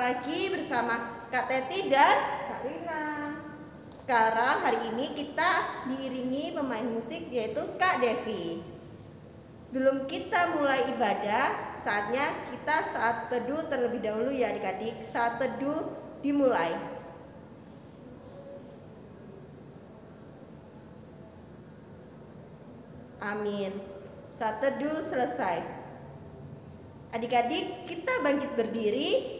lagi bersama Kak Teti dan Kak Rina. Sekarang hari ini kita diiringi pemain musik yaitu Kak Devi. Sebelum kita mulai ibadah, saatnya kita saat teduh terlebih dahulu ya adik-adik. Saat teduh dimulai. Amin. Saat teduh selesai. Adik-adik, kita bangkit berdiri.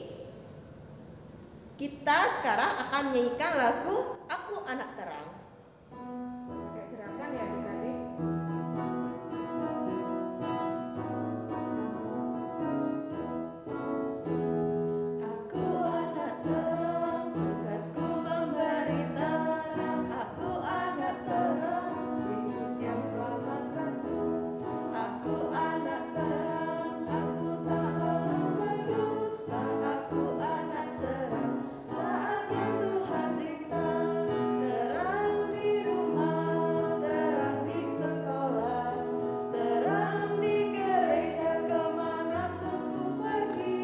Kita sekarang akan menyanyikan lagu Aku Anak Terang. Pakai gerakan ya adik-adik. Aku anak terang, tugasku memberi terang. Aku anak terang, Yesus yang selamatkanku. Aku anak terang, aku tak mau berdusta. Aku anak terang, taat yang Tuhan berikan. Terang di rumah, terang di sekolah, terang di gereja kemanapun ku pergi.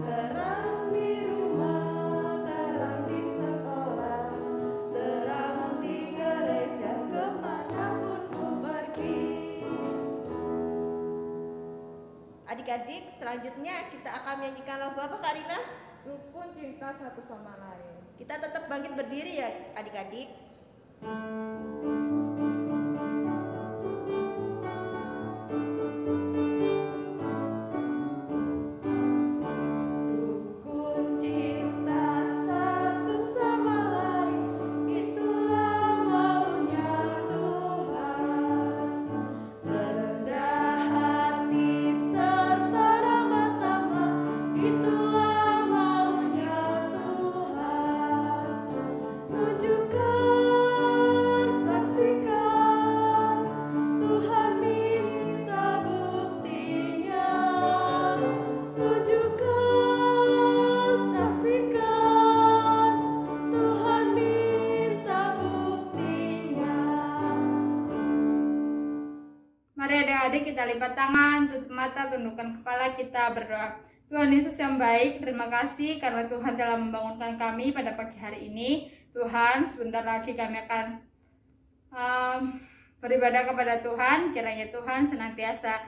Terang di rumah, terang di sekolah, terang di gereja kemanapun ku pergi. Adik-adik, selanjutnya kita akan menyanyikan lagu apa Kak Rina? Rukun cinta satu sama lain. Kita tetap bangkit berdiri ya adik-adik. Rukun cinta satu sama lain, itulah maunya Tuhan. Rendah hati serta ramah tamah, itulah maunya Tuhan. Tunjukkan, saksikan, Tuhan minta buktinya. Tunjukkan, saksikan, Tuhan minta buktinya. Mari adik-adik kita lipat tangan, tutup mata, tundukkan kepala, kita berdoa. Tuhan Yesus yang baik, terima kasih karena Tuhan telah membangunkan kami pada pagi hari ini. Tuhan, sebentar lagi kami akan beribadah kepada Tuhan. Kiranya Tuhan senantiasa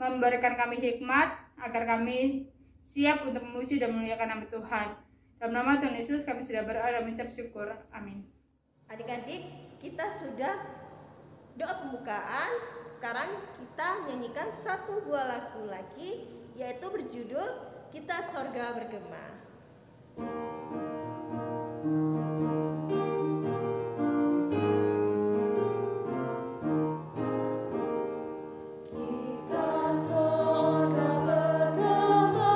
memberikan kami hikmat agar kami siap untuk memuji dan memuliakan nama Tuhan. Dalam nama Tuhan Yesus kami sudah berdoa dan mengucap syukur. Amin. Adik-adik, kita sudah doa pembukaan. Sekarang kita menyanyikan satu buah lagu lagi, yaitu berjudul Kita Sorga Bergema. Kita sorga bergema,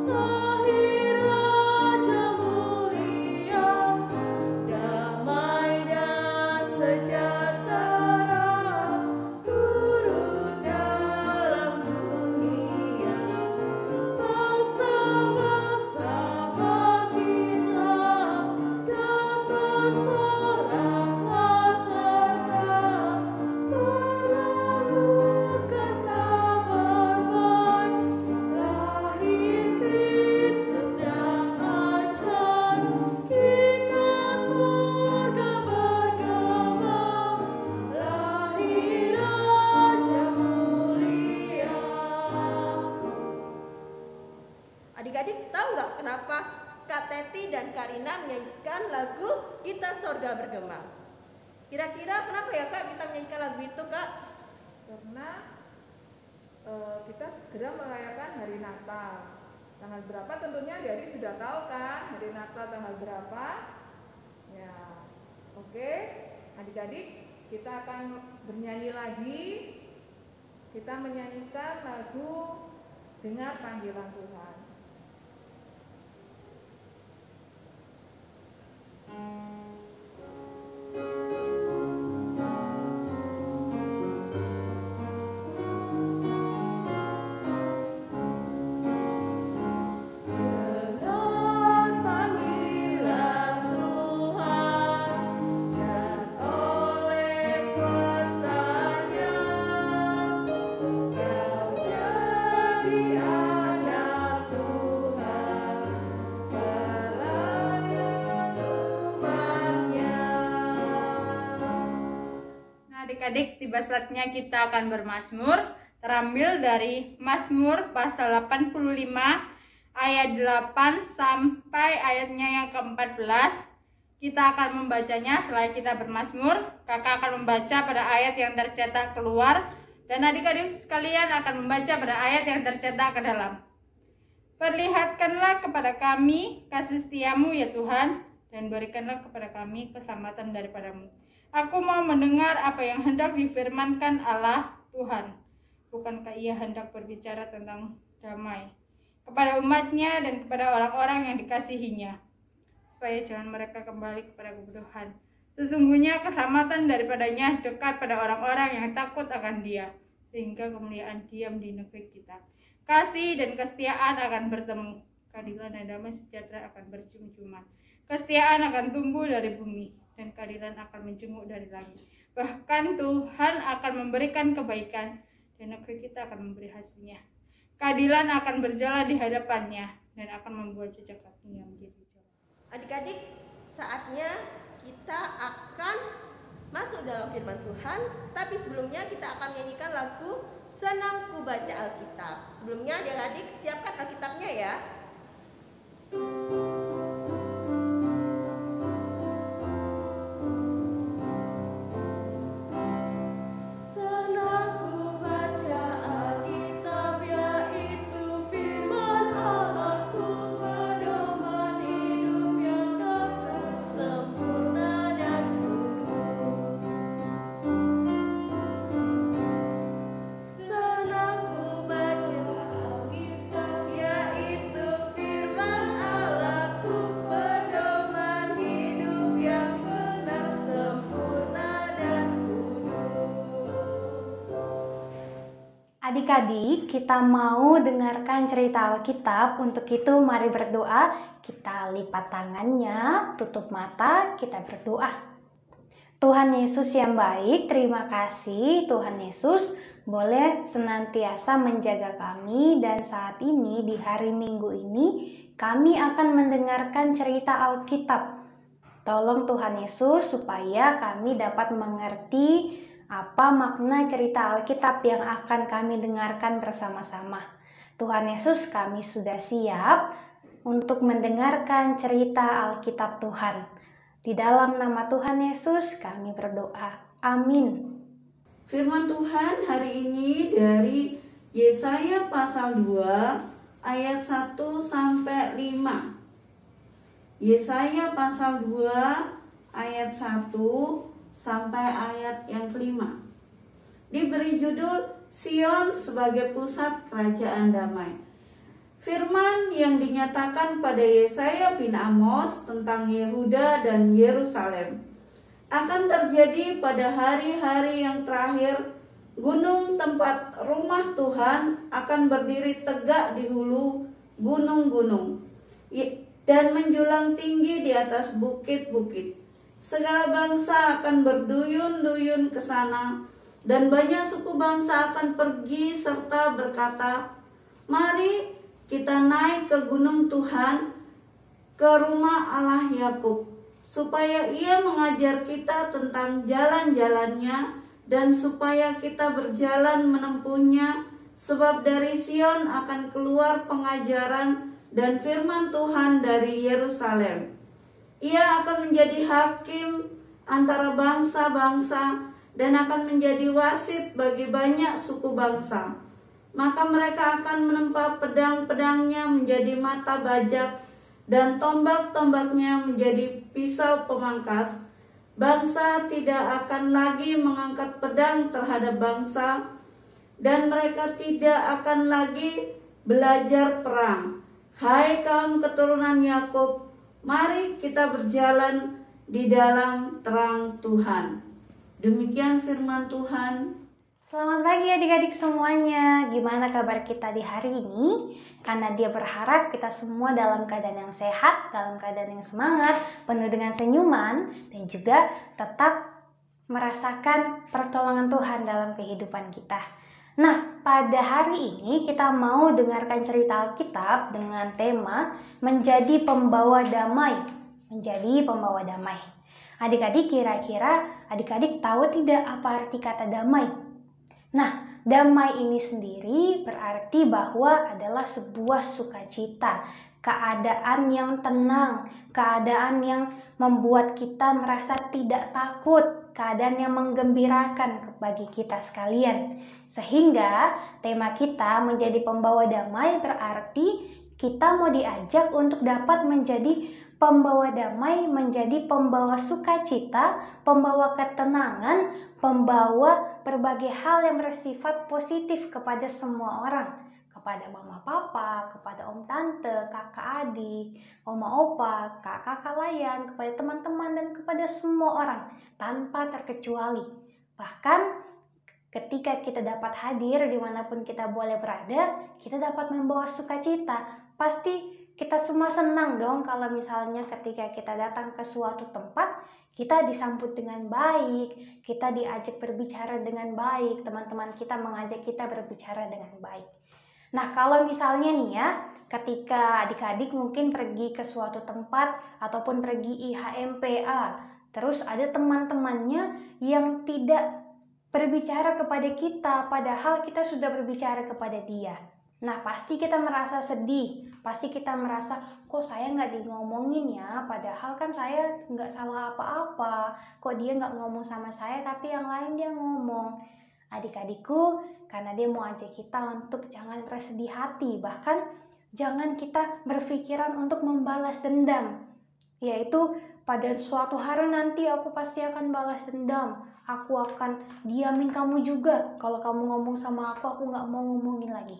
lahir Raja mulia, damai dan sejahtera turun dalam dunia. Bangsa-bangsa bangkitlah dan bersoraklah serta berlalukan kabar baik. Lahir Kristus yang ajaib, kita sorga bergema, lahir Raja mulia. Adik-adik tahu nggak kenapa Kak Teti dan Kak Rina menyanyikan lagu Kita Sorga Bergema? Kira-kira kenapa ya Kak kita menyanyikan lagu itu Kak? Karena kita segera merayakan hari Natal. Tanggal berapa tentunya adik-adik sudah tahu kan hari Natal tanggal berapa? Ya, oke. Adik-adik kita akan bernyanyi lagi. Kita menyanyikan lagu Dengar Panggilan Tuhan. Dengar panggilan Tuhan, dan oleh kuasa-Nya kau jadi anak Tuhan. adik-adik, tiba saatnya kita akan bermazmur. Terambil dari Mazmur pasal 85 ayat 8 sampai ayatnya yang ke-14. Kita akan membacanya setelah kita bermazmur. Kakak akan membaca pada ayat yang tercetak keluar, dan adik-adik sekalian akan membaca pada ayat yang tercetak ke dalam. Perlihatkanlah kepada kami kasih setiamu ya Tuhan, dan berikanlah kepada kami keselamatan daripadamu. Aku mau mendengar apa yang hendak difirmankan Allah Tuhan. Bukankah ia hendak berbicara tentang damai kepada umatnya dan kepada orang-orang yang dikasihinya, supaya jangan mereka kembali kepada kebodohan. Sesungguhnya keselamatan daripadanya dekat pada orang-orang yang takut akan Dia, sehingga kemuliaan diam di negeri kita. Kasih dan kesetiaan akan bertemu, keadilan dan damai sejahtera akan bercium-ciuman. Kesetiaan akan tumbuh dari bumi, dan keadilan akan menjenguk dari langit. Bahkan Tuhan akan memberikan kebaikan, dan negeri kita akan memberi hasilnya. Keadilan akan berjalan di hadapannya, dan akan membuat jejak kakinya menjadi jalan. Adik-adik, saatnya kita akan masuk dalam firman Tuhan. Tapi sebelumnya kita akan nyanyikan lagu Senang Ku Baca Alkitab. Sebelumnya adik-adik siapkan Alkitabnya ya. Senang ku baca Alkitab, yaitu firman Allahku, pedoman hidup yang kekal, sempurna dan kudus. Senang ku baca Alkitab, yaitu firman Allahku, pedoman hidup yang benar, sempurna dan kudus. Adik-adik, kita mau dengarkan cerita Alkitab. Untuk itu mari berdoa. Kita lipat tangannya, tutup mata, kita berdoa. Tuhan Yesus yang baik, terima kasih Tuhan Yesus boleh senantiasa menjaga kami, dan saat ini di hari Minggu ini kami akan mendengarkan cerita Alkitab. Tolong Tuhan Yesus supaya kami dapat mengerti apa makna cerita Alkitab yang akan kami dengarkan bersama-sama. Tuhan Yesus, kami sudah siap untuk mendengarkan cerita Alkitab Tuhan. Di dalam nama Tuhan Yesus kami berdoa. Amin. Firman Tuhan hari ini dari Yesaya pasal 2 ayat 1 sampai 5. Yesaya pasal 2 ayat 1 sampai ayat yang kelima. Diberi judul Sion sebagai pusat kerajaan damai. Firman yang dinyatakan pada Yesaya bin Amos tentang Yehuda dan Yerusalem akan terjadi pada hari-hari yang terakhir. Gunung tempat rumah Tuhan akan berdiri tegak di hulu gunung-gunung dan menjulang tinggi di atas bukit-bukit. Segala bangsa akan berduyun-duyun ke sana, dan banyak suku bangsa akan pergi serta berkata, "Mari kita naik ke gunung Tuhan, ke rumah Allah Yakub, supaya Ia mengajar kita tentang jalan-jalannya, dan supaya kita berjalan menempuhnya, sebab dari Sion akan keluar pengajaran dan firman Tuhan dari Yerusalem. Ia akan menjadi hakim antara bangsa-bangsa dan akan menjadi wasit bagi banyak suku bangsa. Maka mereka akan menempa pedang-pedangnya menjadi mata bajak dan tombak-tombaknya menjadi pisau pemangkas. Bangsa tidak akan lagi mengangkat pedang terhadap bangsa, dan mereka tidak akan lagi belajar perang. Hai kaum keturunan Yakub, mari kita berjalan di dalam terang Tuhan." Demikian firman Tuhan. Selamat pagi adik-adik semuanya. Gimana kabar kita di hari ini? Karena dia berharap kita semua dalam keadaan yang sehat, dalam keadaan yang semangat, penuh dengan senyuman, dan juga tetap merasakan pertolongan Tuhan dalam kehidupan kita. Nah, pada hari ini kita mau dengarkan cerita Alkitab dengan tema menjadi pembawa damai. Menjadi pembawa damai. Adik-adik, kira-kira adik-adik tahu tidak apa arti kata damai? Nah, damai ini sendiri berarti bahwa adalah sebuah sukacita, keadaan yang tenang, keadaan yang membuat kita merasa tidak takut, keadaan yang menggembirakan bagi kita sekalian. Sehingga tema kita menjadi pembawa damai berarti kita mau diajak untuk dapat menjadi pembawa damai, menjadi pembawa sukacita, pembawa ketenangan, pembawa berbagai hal yang bersifat positif kepada semua orang, kepada mama papa, kepada om tante, kakak adik, oma opa, kakak layan, kepada teman-teman dan kepada semua orang tanpa terkecuali. Bahkan ketika kita dapat hadir dimanapun kita boleh berada, kita dapat membawa sukacita. Pasti kita semua senang dong kalau misalnya ketika kita datang ke suatu tempat, kita disambut dengan baik, kita diajak berbicara dengan baik, teman-teman kita mengajak kita berbicara dengan baik. Nah, kalau misalnya nih ya, ketika adik-adik mungkin pergi ke suatu tempat ataupun pergi IHMPA, terus ada teman-temannya yang tidak berbicara kepada kita, padahal kita sudah berbicara kepada dia. Nah, pasti kita merasa sedih, pasti kita merasa, kok saya nggak ngomongin ya, padahal kan saya nggak salah apa-apa, kok dia nggak ngomong sama saya, tapi yang lain dia ngomong. Adik-adikku, karena dia mau ajak kita untuk jangan bersedih hati, bahkan jangan kita berpikiran untuk membalas dendam, yaitu pada suatu hari nanti aku pasti akan balas dendam, aku akan diamin kamu juga, kalau kamu ngomong sama aku nggak mau ngomongin lagi.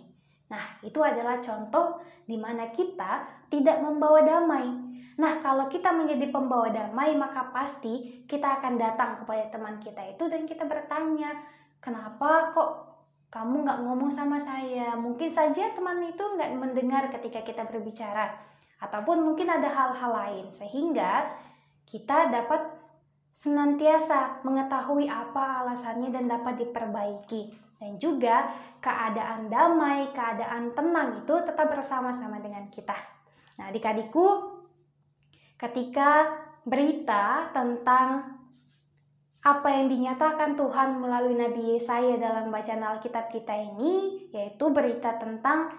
Nah, itu adalah contoh di mana kita tidak membawa damai. Nah, kalau kita menjadi pembawa damai, maka pasti kita akan datang kepada teman kita itu dan kita bertanya, kenapa kok kamu nggak ngomong sama saya? Mungkin saja teman itu nggak mendengar ketika kita berbicara, ataupun mungkin ada hal-hal lain, sehingga kita dapat senantiasa mengetahui apa alasannya dan dapat diperbaiki. Dan juga keadaan damai, keadaan tenang itu tetap bersama-sama dengan kita. Nah, adik-adikku, ketika berita tentang apa yang dinyatakan Tuhan melalui Nabi Yesaya dalam bacaan Alkitab kita ini, yaitu berita tentang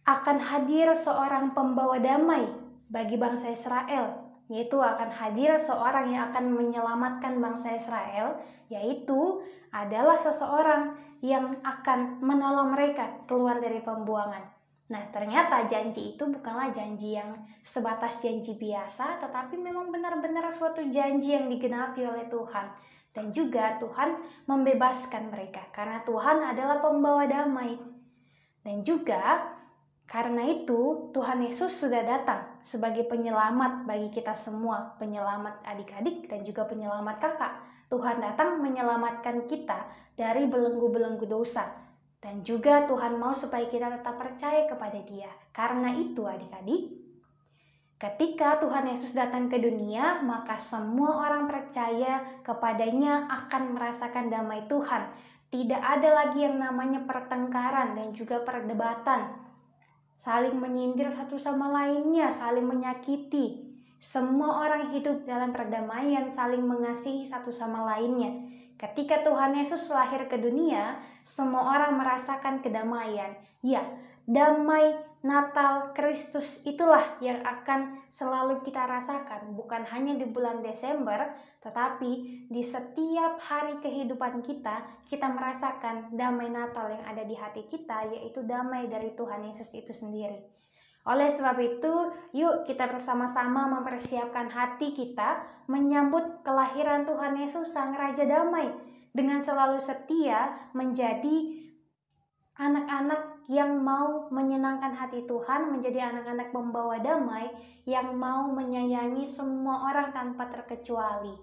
akan hadir seorang pembawa damai bagi bangsa Israel, yaitu akan hadir seorang yang akan menyelamatkan bangsa Israel, yaitu adalah seseorang yang akan menolong mereka keluar dari pembuangan. Nah, ternyata janji itu bukanlah janji yang sebatas janji biasa, tetapi memang benar-benar suatu janji yang digenapi oleh Tuhan. Dan juga Tuhan membebaskan mereka, karena Tuhan adalah pembawa damai. Dan juga karena itu Tuhan Yesus sudah datang sebagai penyelamat bagi kita semua, penyelamat adik-adik dan juga penyelamat kakak. Tuhan datang menyelamatkan kita dari belenggu-belenggu dosa. Dan juga Tuhan mau supaya kita tetap percaya kepada Dia. Karena itu adik-adik, ketika Tuhan Yesus datang ke dunia, maka semua orang percaya kepadanya akan merasakan damai Tuhan. Tidak ada lagi yang namanya pertengkaran dan juga perdebatan, saling menyindir satu sama lainnya, saling menyakiti. Semua orang hidup dalam perdamaian, saling mengasihi satu sama lainnya. Ketika Tuhan Yesus lahir ke dunia, semua orang merasakan kedamaian. Ya, damai Natal Kristus itulah yang akan selalu kita rasakan, bukan hanya di bulan Desember, tetapi di setiap hari kehidupan kita, kita merasakan damai Natal yang ada di hati kita, yaitu damai dari Tuhan Yesus itu sendiri. Oleh sebab itu, yuk kita bersama-sama mempersiapkan hati kita menyambut kelahiran Tuhan Yesus Sang Raja Damai, dengan selalu setia menjadi anak-anak yang mau menyenangkan hati Tuhan, menjadi anak-anak pembawa damai yang mau menyayangi semua orang tanpa terkecuali.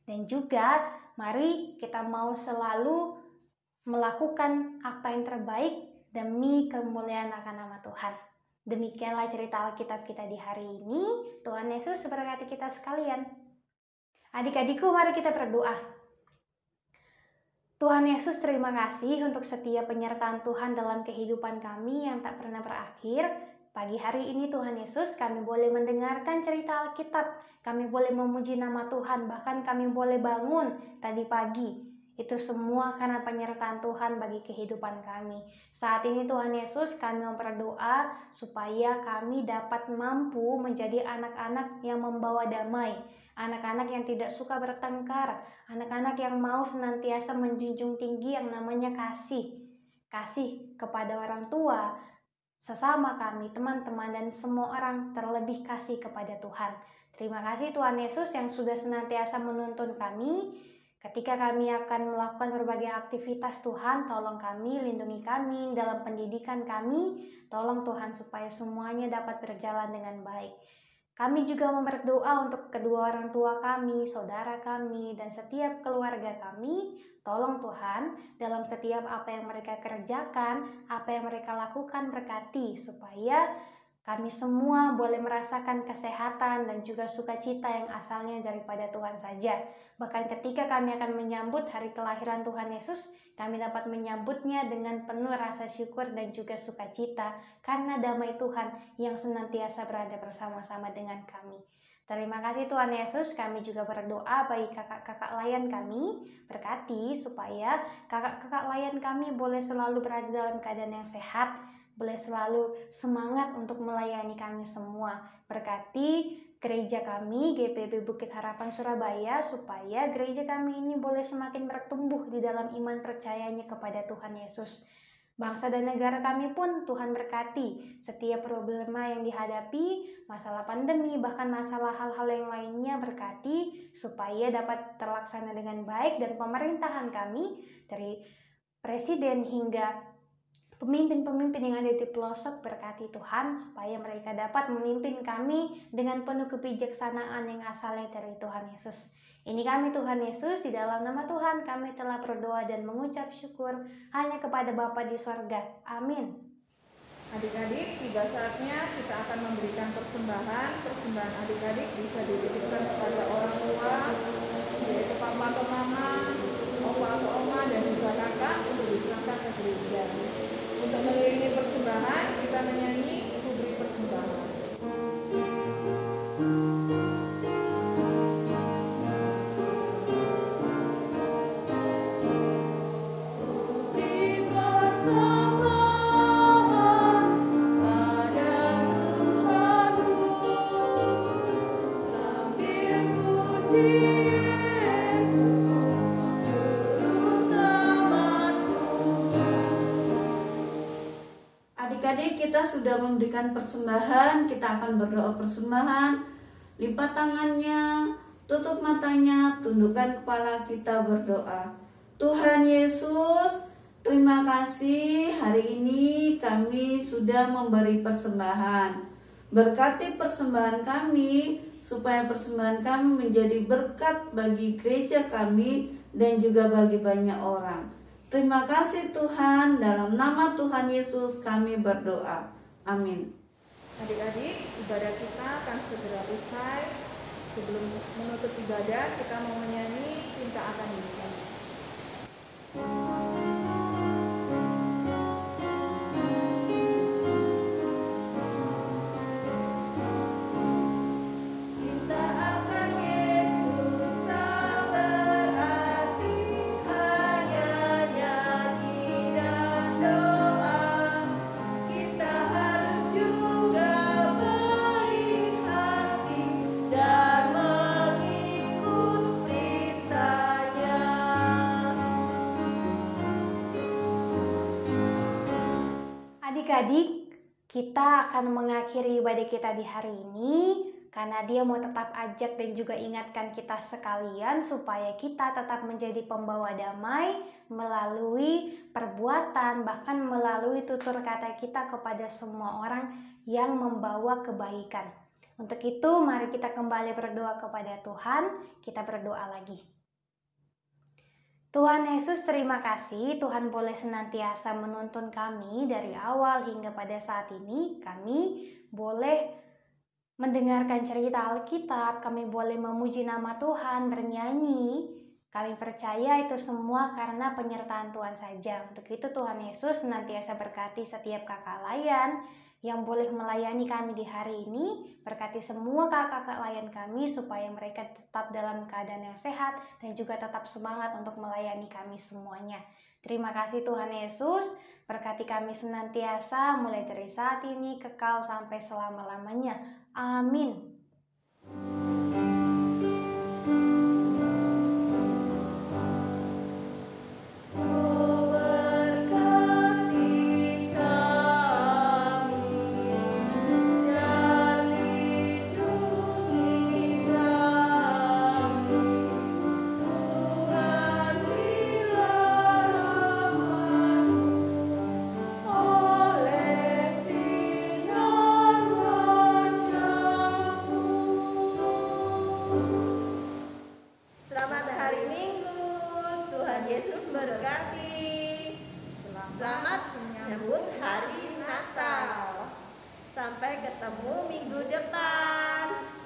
Dan juga mari kita mau selalu melakukan apa yang terbaik demi kemuliaan akan nama Tuhan. Demikianlah cerita Alkitab kita di hari ini. Tuhan Yesus memberkati kita sekalian. Adik-adikku, mari kita berdoa. Tuhan Yesus, terima kasih untuk setiap penyertaan Tuhan dalam kehidupan kami yang tak pernah berakhir. Pagi hari ini Tuhan Yesus, kami boleh mendengarkan cerita Alkitab, kami boleh memuji nama Tuhan, bahkan kami boleh bangun tadi pagi. Itu semua karena penyertaan Tuhan bagi kehidupan kami. Saat ini Tuhan Yesus, kami berdoa supaya kami dapat mampu menjadi anak-anak yang membawa damai, anak-anak yang tidak suka bertengkar, anak-anak yang mau senantiasa menjunjung tinggi yang namanya kasih. Kasih kepada orang tua, sesama kami, teman-teman, dan semua orang, terlebih kasih kepada Tuhan. Terima kasih Tuhan Yesus yang sudah senantiasa menuntun kami. Ketika kami akan melakukan berbagai aktivitas Tuhan, tolong kami, lindungi kami dalam pendidikan kami. Tolong Tuhan supaya semuanya dapat berjalan dengan baik. Kami juga berdoa untuk kedua orang tua kami, saudara kami, dan setiap keluarga kami. Tolong Tuhan, dalam setiap apa yang mereka kerjakan, apa yang mereka lakukan, berkati supaya kami semua boleh merasakan kesehatan dan juga sukacita yang asalnya daripada Tuhan saja. Bahkan ketika kami akan menyambut hari kelahiran Tuhan Yesus, kami dapat menyambutnya dengan penuh rasa syukur dan juga sukacita karena damai Tuhan yang senantiasa berada bersama-sama dengan kami. Terima kasih Tuhan Yesus, kami juga berdoa bagi kakak-kakak layan kami, berkati supaya kakak-kakak layan kami boleh selalu berada dalam keadaan yang sehat, boleh selalu semangat untuk melayani kami semua. Berkati gereja kami, GPB Bukit Harapan Surabaya, supaya gereja kami ini boleh semakin bertumbuh di dalam iman percayanya kepada Tuhan Yesus. Bangsa dan negara kami pun Tuhan berkati. Setiap problema yang dihadapi, masalah pandemi, bahkan masalah hal-hal yang lainnya, berkati supaya dapat terlaksana dengan baik, dan pemerintahan kami dari presiden hingga pemimpin-pemimpin yang ada di pelosok, berkati Tuhan supaya mereka dapat memimpin kami dengan penuh kebijaksanaan yang asalnya dari Tuhan Yesus. Ini kami Tuhan Yesus, di dalam nama Tuhan kami telah berdoa dan mengucap syukur hanya kepada Bapa di sorga. Amin. Adik-adik, tiba saatnya kita akan memberikan persembahan. Persembahan adik-adik bisa dititipkan kepada orang tua, yaitu papa atau mama, opa atau oma, dan juga kakak untuk diserahkan ke gereja. Untuk mengiringi persembahan, kita menyanyi kuberi persembahan. Adik-adik, kita sudah memberikan persembahan, kita akan berdoa persembahan. Lipat tangannya, tutup matanya, tundukkan kepala, kita berdoa. Tuhan Yesus, terima kasih hari ini kami sudah memberi persembahan. Berkati persembahan kami, supaya persembahan kami menjadi berkat bagi gereja kami dan juga bagi banyak orang. Terima kasih Tuhan, dalam nama Tuhan Yesus kami berdoa. Amin. Adik-adik, ibadah kita akan segera usai. Sebelum menutup ibadah, kita mau menyanyi Cinta Akan Yesus. Adik-adik, kita akan mengakhiri ibadah kita di hari ini karena Dia mau tetap ajak dan juga ingatkan kita sekalian supaya kita tetap menjadi pembawa damai melalui perbuatan, bahkan melalui tutur kata kita kepada semua orang yang membawa kebaikan. Untuk itu, mari kita kembali berdoa kepada Tuhan. Kita berdoa lagi. Tuhan Yesus, terima kasih Tuhan boleh senantiasa menuntun kami dari awal hingga pada saat ini. Kami boleh mendengarkan cerita Alkitab, kami boleh memuji nama Tuhan, bernyanyi, Kami percaya itu semua karena penyertaan Tuhan saja. Untuk itu Tuhan Yesus senantiasa berkati setiap kakak layan yang boleh melayani kami di hari ini. Berkati semua kakak-kakak layan kami supaya mereka tetap dalam keadaan yang sehat dan juga tetap semangat untuk melayani kami semuanya. Terima kasih Tuhan Yesus. Berkati kami senantiasa mulai dari saat ini kekal sampai selama-lamanya. Amin. Selamat hari Minggu, Tuhan Yesus berkati. Selamat menyambut hari Natal. Sampai ketemu minggu depan.